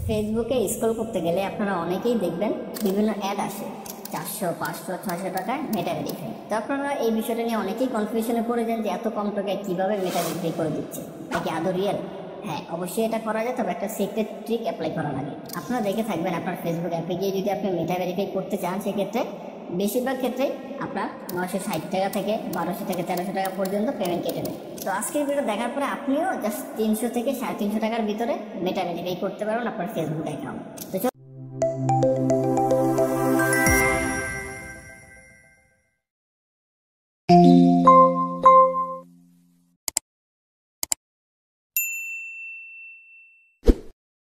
ফেসবুকে স্ক্রল করতে গেলে আপনারা অনেকেই দেখবেন বিভিন্ন অ্যাড আসে 400, 500, 600 টাকায় মেটা ভেরিফাই। তো আপনারা এই বিষয়টা নিয়ে অনেকেই কনফিউশনে পড়ে যান যে এত কম টাকায় কীভাবে মেটা ভেরিফাই করে দিচ্ছে, এটা কি আদৌ রিয়েল? হ্যাঁ, অবশ্যই এটা করা যায়, তবে একটা সিক্রেট ট্রিক অ্যাপ্লাই করা লাগে। আপনারা দেখে থাকবেন আপনার ফেসবুক অ্যাপে গিয়ে যদি আপনি মেটা ভেরিফাই করতে চান, সেক্ষেত্রে বেশিরভাগ ক্ষেত্রেই আপনার 960 টাকা থেকে 1200 থেকে 1300 টাকা পর্যন্ত পেমেন্ট কেটে নেয়। তো আজকের ভিডিও দেখার পরে আপনিও জাস্ট 300 থেকে 350 টাকার ভিতরে মেটা ভেরিফাই করতে পারবেন আপনার ফেসবুক অ্যাকাউন্ট।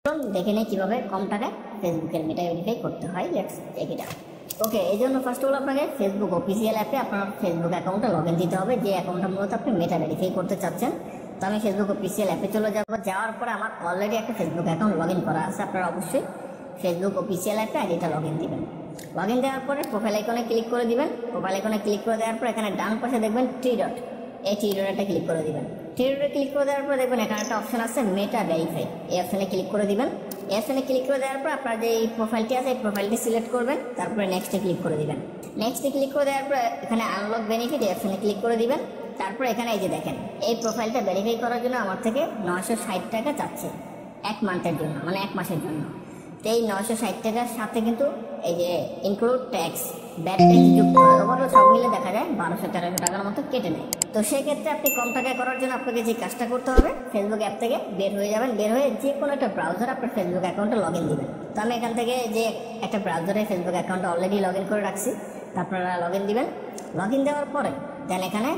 তো দেখে নেই কিভাবে কম টাকায় ফেসবুকের মেটা ভেরিফাই করতে হয়। Let's check it out. Okay, এই জন্য ফার্স্ট অফ অল আপনাকে ফেসবুক অফিসিয়াল অ্যাপে আপনার ফেসবুক অ্যাকাউন্টে লগ ইন দিতে হবে, যে অ্যাকাউন্টটা মূলত আপনি মেটা ভেরিফাই করতে চাচ্ছেন। তো আমি ফেসবুক অফিসিয়াল অ্যাপে চলে যাব। যাওয়ার পরে আমার অলরেডি একটা ফেসবুক অ্যাকাউন্ট লগ ইন করা আছে। আপনারা অবশ্যই ফেসবুক অফিসিয়াল অ্যাপে আইডিটা লগ ইন দিবেন। লগ ইন দেওয়ার পরে প্রোফাইল আইকনে ক্লিক করে দিবেন। প্রোফাইল আইকনে ক্লিক করে দেওয়ার পর এখানে ডান পাশে দেখবেন থ্রি ডট, এই থ্রি ডটটা ক্লিক করে দিবেন। থ্রি ডটে ক্লিক করে দেওয়ার পর দেখবেন এখানে একটা অপশন আছে মেটা ভেরিফাই, এই অপশনে ক্লিক করে দিবেন। এই অপশনে ক্লিক করে দেওয়ার পর আপনার যে এই প্রোফাইলটি আছে এই প্রোফাইলটি সিলেক্ট করবেন, তারপরে নেক্সটে ক্লিক করে দিবেন। নেক্সটে ক্লিক করে দেওয়ার পর এখানে আনলক বেনিফিট, এই অপশনে ক্লিক করে দিবেন। তারপর এখানে এই যে দেখেন এই প্রোফাইলটা ভেরিফাই করার জন্য আমার থেকে 960 টাকা চাচ্ছে এক মান্থের জন্য, মানে এক মাসের জন্য। তো এই 960 টাকার সাথে কিন্তু এই যে ইনক্লুড ট্যাক্স, ব্যাড ট্যাক্স যুক্ত হয়, ওভারঅল সব মিলে দেখা যায় 1200-1300 টাকার মতো কেটে নেয়। তো সেক্ষেত্রে আপনি কম টাকায় করার জন্য আপনাকে যে কাজটা করতে হবে, ফেসবুক অ্যাপ থেকে বের হয়ে যাবেন। বের হয়ে যে কোনো একটা ব্রাউজার আপনার ফেসবুক অ্যাকাউন্টে লগ ইন দেবেন। তো আমি এখান থেকে যে একটা ব্রাউজারে ফেসবুক অ্যাকাউন্টে অলরেডি লগ ইন করে রাখছি, তো আপনারা লগ ইন দিবেন। লগ ইন দেওয়ার পরে দেন এখানে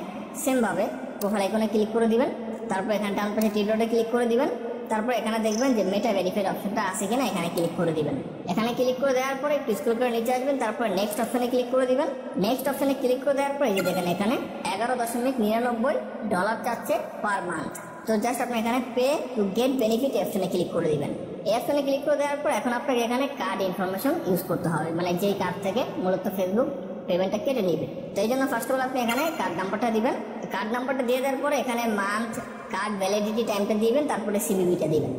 সেমভাবে প্রোফাইল আইকনে ক্লিক করে দিবেন। তারপর এখানে ডান পাশে থ্রি ডটে ক্লিক করে দিবেন। তারপর এখানে দেখবেন যে মেটা ভেরিফাইড অপশনটা আছে কিনা, এখানে ক্লিক করে দিবেন। এখানে ক্লিক করে দেওয়ার পরে একটু স্ক্রল করে নিচে আসবেন, তারপর নেক্সট অপশনে ক্লিক করে দিবেন। নেক্সট অপশনে ক্লিক করে দেওয়ার পরে এই যে দেখেন এখানে $11.99 চাচ্ছে পার মান্থ। তো জাস্ট আপনি এখানে পে টু গেট বেনিফিট অপশনে ক্লিক করে দিবেন। এই অপশনে ক্লিক করে দেওয়ার পর এখন আপনাকে এখানে কার্ড ইনফরমেশন ইউজ করতে হবে, মানে যেই কার্ড থেকে মূলত ফেসবুক পেমেন্টটা কেটে নেবে। তো এই জন্য ফার্স্ট অফ অল আপনি এখানে কার্ড নাম্বারটা দিবেন। কার্ড নাম্বারটা দিয়ে দেওয়ার পরে এখানে মান্থ, কার্ড ভ্যালিডিটি টাইমটা দিবেন, তারপরে সিভিভিটা দিবেন।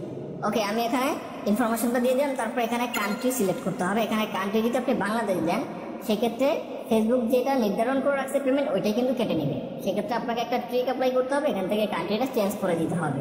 ওকে, আমি এখানে ইনফরমেশনটা দিয়ে দিলাম। তারপর এখানে কান্ট্রি সিলেক্ট করতে হবে। এখানে কান্ট্রি যদি আপনি বাংলাদেশ দেন, সেক্ষেত্রে ফেসবুক যেটা নির্ধারণ করে রাখছে পেমেন্ট, ওইটাই কিন্তু কেটে নেবে। সেক্ষেত্রে আপনাকে একটা ট্রিক অ্যাপ্লাই করতে হবে, এখান থেকে কান্ট্রিটা চেঞ্জ করে দিতে হবে।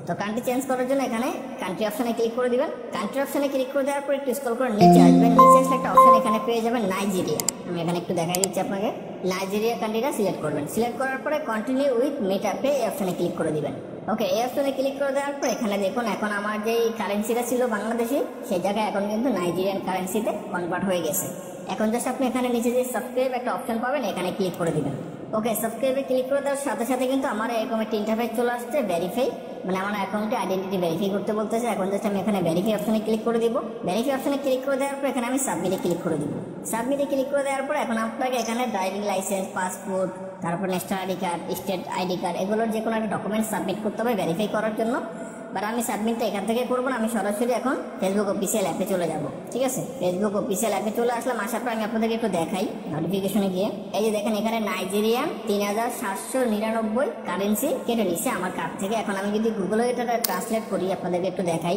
তো কান্ট্রি চেঞ্জ করার জন্য এখানে কান্ট্রি অপশনে ক্লিক করে দিবেন। কান্ট্রি অপশনে ক্লিক করে দেওয়ার পর একটু স্ক্রল করে নিচে আসবেন। নিচে আসলে একটা অপশন এখানে পেয়ে যাবেন নাইজেরিয়া। আমি এখানে একটু দেখাই দিচ্ছি আপনাকে। নাইজেরিয়া কান্ট্রিটা সিলেক্ট করবেন। সিলেক্ট করার পরে কন্টিনিউ উইথ মেটা পে এই অপশনে ক্লিক করে দিবেন। ওকে, এই অপশনে ক্লিক করে দেওয়ার পর এখানে দেখুন এখন আমার যেই কারেন্সিটা ছিল বাংলাদেশি, সেই জায়গায় এখন কিন্তু নাইজেরিয়ান কারেন্সিতে কনভার্ট হয়ে গেছে। এখন জাস্ট আপনি এখানে নিচে যে সাবস্ক্রাইব একটা অপশন পাবেন, এখানে ক্লিক করে দিবেন। ওকে, সাবস্ক্রাইবে ক্লিক করে দেওয়ার সাথে সাথে কিন্তু আমার এরকম একটা ইন্টারফেস চলে আসছে, ভেরিফাই, মানে আমার অ্যাকাউন্টে আইডেন্টিটি ভেরিফাই করতে বলতেছে। এখন জাস্ট আমি এখানে ভেরিফাই অপশনে ক্লিক করে দিব। ভেরিফাই অপশনে ক্লিক করে দেওয়ার পর এখানে আমি সাবমিটে ক্লিক করে দিব। সাবমিটে ক্লিক করে দেওয়ার পর এখন আপনাকে এখানে ড্রাইভিং লাইসেন্স, পাসপোর্ট, তারপর national ID card, state ID card, এগুলোর যে কোনো একটা ডকুমেন্ট সাবমিট করতে হবে ভেরিফাই করার জন্য। বাট আমি সাবমিটটা এখান থেকে করবো না, আমি সরাসরি এখন ফেসবুক অফিসিয়াল অ্যাপে চলে যাব। ঠিক আছে, ফেসবুক অফিসিয়াল অ্যাপে চলে আসলাম। আসার পর আমি আপনাদেরকে একটু দেখাই নোটিফিকেশনে গিয়ে। এই যে দেখেন এখানে নাইজেরিয়ান 3799 কারেন্সি কেটে নিচ্ছে আমার কার্ড থেকে। এখন আমি যদি গুগলে এটা ট্রান্সলেট করি, আপনাদেরকে একটু দেখাই।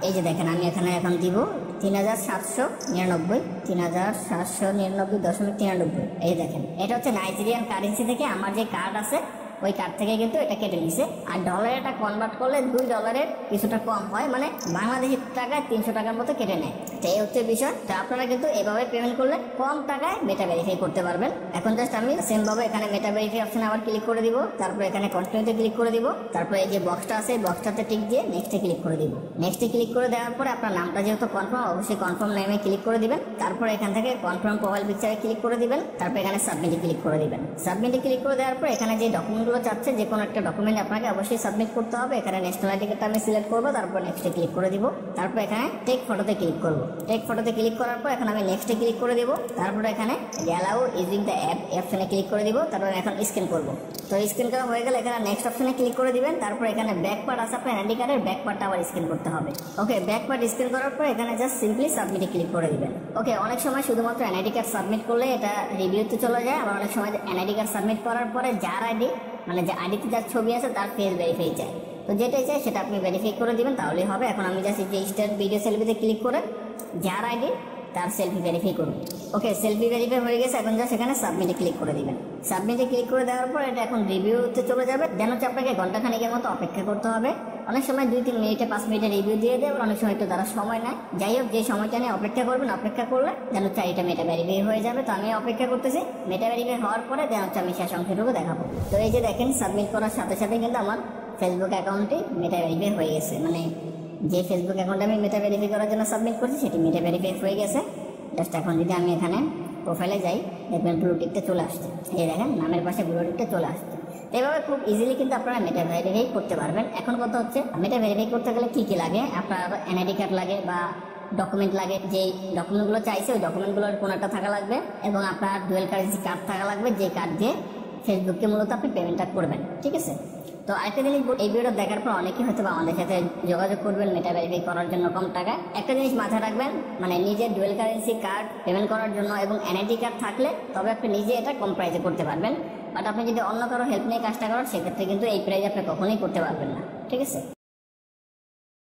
এই যে দেখেন আমি এখানে এখন দিব 3799, 3799.93। এই দেখেন এটা হচ্ছে নাইজেরিয়ান কারেন্সি থেকে আমার যে কার্ড আছে ওই কার্ড থেকে কিন্তু এটা কেটে নিছে। আর ডলারে এটা কনভার্ট করলে $2 কিছুটা কম হয়, মানে বাংলাদেশি টাকায় 300 টাকার মতো কেটে নেয়। তো এই হচ্ছে বিষয়। তো আপনারা কিন্তু এভাবে পেমেন্ট করলে কম টাকায় মেটা ভেরিফাই করতে পারবেন। এখন জাস্ট আমি সেম ভাবে এখানে মেটা ভেরিফাই অপশনে আবার ক্লিক করে দিব। তারপর এখানে কন্টিনিউতে ক্লিক করে দিব। তারপর এই যে বক্সটা আছে এই বক্সটাতে টিক দিয়ে নেক্সটে ক্লিক করে দিব। নেক্সটে ক্লিক করে দেওয়ার পরে আপনার নামটা যেহেতু কনফার্ম, অবশ্যই কনফার্ম নেমে ক্লিক করে দিবেন। তারপর এখান থেকে কনফার্ম প্রোফাইল পিকচারে ক্লিক করে দিবেন। তারপর এখানে সাবমিটে ক্লিক করে দিবেন। সাবমিটে ক্লিক করে দেওয়ার পর এখানে যে ডকুমেন্টগুলো চাচ্ছে, যে কোনো একটা ডকুমেন্ট আপনাকে অবশ্যই সাবমিট করতে হবে। এখানে ন্যাশনাল আইডি কার্ডটা আমি সিলেক্ট করবো, তারপর নেক্সটে ক্লিক করে দিব। তারপর এখানে টেক ফটোতে ক্লিক করব। টেক ফটোতে ক্লিক করার পর এখন আমি নেক্সটে ক্লিক করে দিব। তারপর এখানে অ্যালাউ ইউজিং দ্য অ্যাপ অপশনে ক্লিক করে দিব। তারপর এখন স্ক্যান করব। তো স্ক্যান করা হয়ে গেলে এখানে নেক্সট অপশনে ক্লিক করে দিবেন। তারপর এখানে ব্যাক পার্ট আছে আপনার আইডি কার্ডের, ব্যাক পার্টটা আবার স্ক্যান করতে হবে। ওকে, ব্যাক পার্ট স্ক্যান করার পর এখানে জাস্ট সিম্পলি সাবমিটে ক্লিক করে দিবেন। ওকে, অনেক সময় শুধুমাত্র এনআইডি কার্ড সাবমিট করলে এটা রিভিউতে চলে যায়। আবার অনেক সময় এনআইডি কার্ড সাবমিট করার পরে যার আইডি, মানে যে আইডিতে যার ছবি আছে তার ফেস ভেরিফাই চায়। তো যেটাই চাই সেটা আপনি ভেরিফাই করে দিবেন, তাহলেই হবে। এখন আমি জাস্ট যে স্টার্ট ভিডিও সেলফিতে ক্লিক করে যার আইডি তার সেলফি ভেরিফাই করুন। ওকে, সেলফি ভেরিফাই হয়ে গেছে। এখন জাস্ট এখানে সাবমিটে ক্লিক করে দিবেন। সাবমিটে ক্লিক করে দেওয়ার পর এটা এখন রিভিউতে চলে যাবে। দেন হচ্ছে আপনাকে ঘন্টাখানেকের মতো অপেক্ষা করতে হবে। অনেক সময় 2-3 মিনিটে 5 মিনিটে রিভিউ দিয়ে দেয়, অনেক সময় একটু তারা সময় নেয়। যাই হোক, যে সময়টা নিয়ে অপেক্ষা করবেন, অপেক্ষা করলে দেন হচ্ছে এটা মেটা ভেরিফাই হয়ে যাবে। তো আমি অপেক্ষা করতেছি। মেটা ভেরিফাই হওয়ার পরে দেন হচ্ছে আমি শেষ অংশটুকু দেখাবো। তো এই যে দেখেন, সাবমিট করার সাথে সাথে কিন্তু আমার ফেসবুক অ্যাকাউন্টটি মেটা ভেরিফাই হয়ে গেছে। মানে যে ফেসবুক অ্যাকাউন্ট আমি মেটা ভেরিফাই করার জন্য সাবমিট করছি সেটি মেটা ভেরিফাই হয়ে গেছে। জাস্ট এখন যদি আমি এখানে প্রোফাইলে যাই, দেখবেন ব্লু টিকটা চলে আসছে। এই দেখেন, নামের পাশে ব্লু টিকটা চলে আসছে। এভাবে খুব ইজিলি কিন্তু আপনারা মেটা ভেরিফাই করতে পারবেন। এখন কথা হচ্ছে, মেটা ভেরিফাই করতে গেলে কি কি লাগে? আপনার এনআইডি কার্ড লাগে বা ডকুমেন্ট লাগে। যেই ডকুমেন্টগুলো চাইছে ওই ডকুমেন্টগুলোর কোনো একটা থাকা লাগবে, এবং আপনার ডুয়েল কারেন্সি কার্ড থাকা লাগবে, যে কার্ড দিয়ে ফেসবুককে মূলত আপনি পেমেন্টটা করবেন। ঠিক আছে? তো আরেকটা জিনিস, এই ভিডিও দেখার পর অনেকেই হয়তো বা আমাদের সাথে যোগাযোগ করবেন মেটা ভেরিফাই করার জন্য কম টাকায়। একটা জিনিস মাথায় রাখবেন, মানে নিজের ডুয়েল কারেন্সি কার্ড পেমেন্ট করার জন্য এবং এনআইডি কার্ড থাকলে তবে আপনি নিজে এটা কম প্রাইসে করতে পারবেন। বাট আপনি যদি অন্য কারো হেল্প নিয়ে কাজটা করেন, সেক্ষেত্রে কিন্তু এই প্রাইস আপনি কখনোই করতে পারবেন না। ঠিক আছে?